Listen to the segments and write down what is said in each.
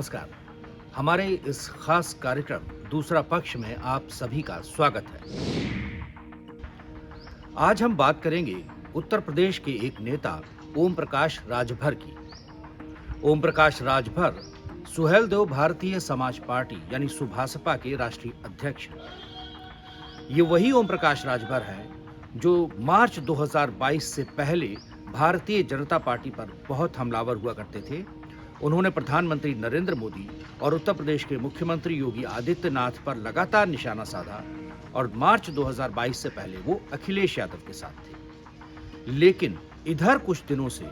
नमस्कार। हमारे इस खास कार्यक्रम दूसरा पक्ष में आप सभी का स्वागत है। आज हम बात करेंगे उत्तर प्रदेश के एक नेता ओम प्रकाश राजभर की। ओम प्रकाश राजभर सुहेलदेव भारतीय समाज पार्टी यानी सुभासपा के राष्ट्रीय अध्यक्ष हैं। ये वही ओम प्रकाश राजभर हैं जो मार्च 2022 से पहले भारतीय जनता पार्टी पर बहुत हमलावर हुआ करते थे। उन्होंने प्रधानमंत्री नरेंद्र मोदी और उत्तर प्रदेश के मुख्यमंत्री योगी आदित्यनाथ पर लगातार निशाना साधा और मार्च 2022 से पहले वो अखिलेश यादव के साथ थे। लेकिन इधर कुछ दिनों से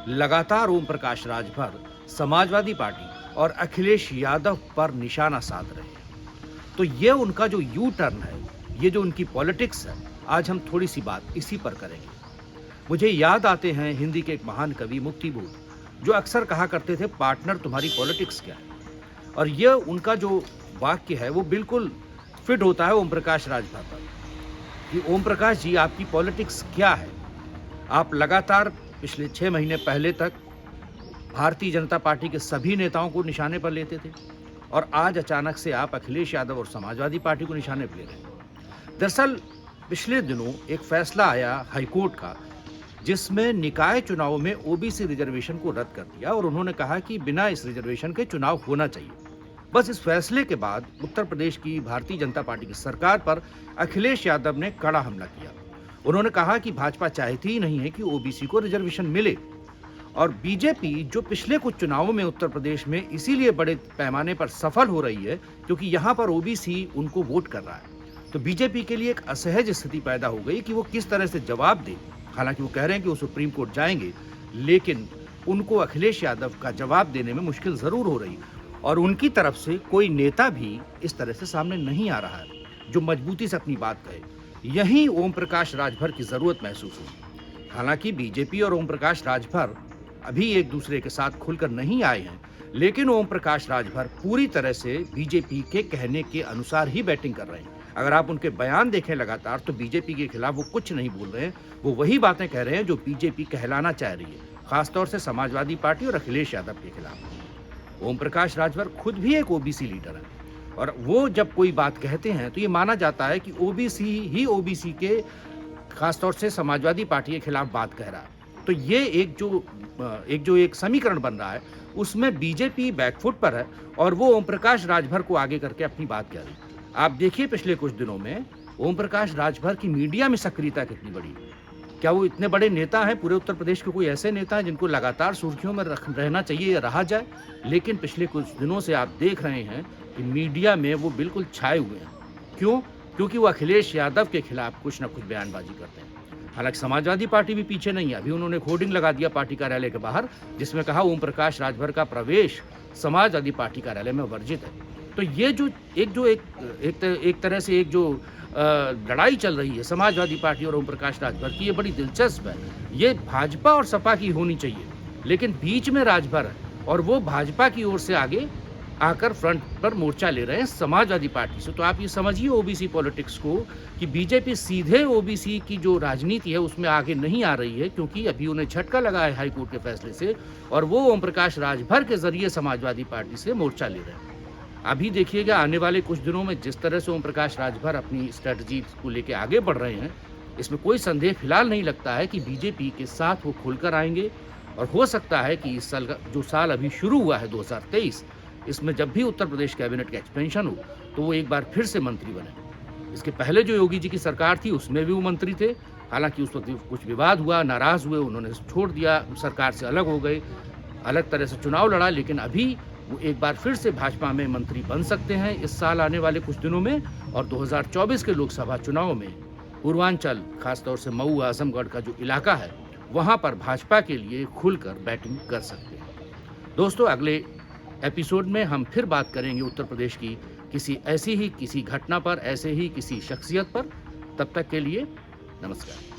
लगातार ओम प्रकाश राजभर समाजवादी पार्टी और अखिलेश यादव पर निशाना साध रहे हैं। तो ये उनका जो यू टर्न है, ये जो उनकी पॉलिटिक्स है, आज हम थोड़ी सी बात इसी पर करेंगे। मुझे याद आते हैं हिंदी के एक महान कवि मुक्तिबोध, जो अक्सर कहा करते थे, पार्टनर तुम्हारी पॉलिटिक्स क्या है। और यह उनका जो वाक्य है वो बिल्कुल फिट होता है ओम प्रकाश राजभर पर कि ओम प्रकाश जी, आपकी पॉलिटिक्स क्या है। आप लगातार पिछले 6 महीने पहले तक भारतीय जनता पार्टी के सभी नेताओं को निशाने पर लेते थे और आज अचानक से आप अखिलेश यादव और समाजवादी पार्टी को निशाने पर ले रहे हैं। दरअसल पिछले दिनों एक फैसला आया हाईकोर्ट का, जिसमें निकाय चुनाव में ओबीसी रिजर्वेशन को रद्द कर दिया और उन्होंने कहा कि बिना इस रिजर्वेशन के चुनाव होना चाहिए। बस इस फैसले के बाद उत्तर प्रदेश की भारतीय जनता पार्टी की सरकार पर अखिलेश यादव ने कड़ा हमला किया। उन्होंने कहा कि भाजपा चाहती ही नहीं है कि ओबीसी को रिजर्वेशन मिले और बीजेपी जो पिछले कुछ चुनावों में उत्तर प्रदेश में इसीलिए बड़े पैमाने पर सफल हो रही है क्योंकि यहाँ पर ओबीसी उनको वोट कर रहा है, तो बीजेपी के लिए एक असहज स्थिति पैदा हो गई कि वो किस तरह से जवाब दे। हालांकि वो कह रहे हैं कि वो सुप्रीम कोर्ट जाएंगे, लेकिन उनको अखिलेश यादव का जवाब देने में मुश्किल जरूर हो रही है और उनकी तरफ से कोई नेता भी इस तरह से सामने नहीं आ रहा है जो मजबूती से अपनी बात कहे। यही ओम प्रकाश राजभर की जरूरत महसूस हुई। हालांकि बीजेपी और ओम प्रकाश राजभर अभी एक दूसरे के साथ खुलकर नहीं आए हैं, लेकिन ओम प्रकाश राजभर पूरी तरह से बीजेपी के कहने के अनुसार ही बैटिंग कर रहे हैं। अगर आप उनके बयान देखें लगातार, तो बीजेपी के खिलाफ वो कुछ नहीं बोल रहे हैं, वो वही बातें कह रहे हैं जो बीजेपी कहलाना चाह रही है, खासतौर से समाजवादी पार्टी और अखिलेश यादव के खिलाफ। ओम प्रकाश राजभर खुद भी एक ओबीसी लीडर है और वो जब कोई बात कहते हैं तो ये माना जाता है कि ओबीसी ही ओबीसी के, खासतौर से समाजवादी पार्टी के खिलाफ बात कह रहा है। तो ये एक समीकरण बन रहा है, उसमें बीजेपी बैकफुट पर है और वो ओम प्रकाश राजभर को आगे करके अपनी बात कह रही है। आप देखिए पिछले कुछ दिनों में ओम प्रकाश राजभर की मीडिया में सक्रियता कितनी बड़ी है। क्या वो इतने बड़े नेता हैं? पूरे उत्तर प्रदेश के कोई ऐसे नेता हैं जिनको लगातार सुर्खियों में रहना चाहिए या रहा जाए? लेकिन पिछले कुछ दिनों से आप देख रहे हैं कि मीडिया में वो बिल्कुल छाए हुए हैं। क्यों? क्योंकि वो अखिलेश यादव के खिलाफ कुछ ना कुछ बयानबाजी करते हैं। हालांकि समाजवादी पार्टी भी पीछे नहीं है। अभी उन्होंने होर्डिंग लगा दिया पार्टी कार्यालय के बाहर, जिसमें कहा ओम प्रकाश राजभर का प्रवेश समाजवादी पार्टी कार्यालय में वर्जित है। तो ये एक तरह से लड़ाई चल रही है समाजवादी पार्टी और ओम प्रकाश राजभर की, ये बड़ी दिलचस्प है। ये भाजपा और सपा की होनी चाहिए, लेकिन बीच में राजभर है और वो भाजपा की ओर से आगे आकर फ्रंट पर मोर्चा ले रहे हैं समाजवादी पार्टी से। तो आप ये समझिए ओबीसी पॉलिटिक्स को कि बीजेपी सीधे ओबीसी की जो राजनीति है उसमें आगे नहीं आ रही है, क्योंकि अभी उन्हें झटका लगा है हाईकोर्ट के फैसले से और वो ओम प्रकाश राजभर के जरिए समाजवादी पार्टी से मोर्चा ले रहे हैं। अभी देखिएगा आने वाले कुछ दिनों में जिस तरह से ओम प्रकाश राजभर अपनी स्ट्रेटजी को लेकर आगे बढ़ रहे हैं, इसमें कोई संदेह फिलहाल नहीं लगता है कि बीजेपी के साथ वो खुलकर आएंगे और हो सकता है कि इस साल का जो साल अभी शुरू हुआ है 2023, इसमें जब भी उत्तर प्रदेश कैबिनेट का एक्सपेंशन हो तो वो एक बार फिर से मंत्री बने। इसके पहले जो योगी जी की सरकार थी उसमें भी वो मंत्री थे। हालांकि उस वक्त कुछ विवाद हुआ, नाराज हुए, उन्होंने छोड़ दिया, सरकार से अलग हो गए, अलग तरह से चुनाव लड़ा, लेकिन अभी वो एक बार फिर से भाजपा में मंत्री बन सकते हैं इस साल आने वाले कुछ दिनों में। और 2024 के लोकसभा चुनाव में पूर्वांचल, खासतौर से मऊ आजमगढ़ का जो इलाका है, वहां पर भाजपा के लिए खुलकर बैटिंग कर सकते हैं। दोस्तों, अगले एपिसोड में हम फिर बात करेंगे उत्तर प्रदेश की किसी घटना पर, ऐसे ही किसी शख्सियत पर। तब तक के लिए नमस्कार।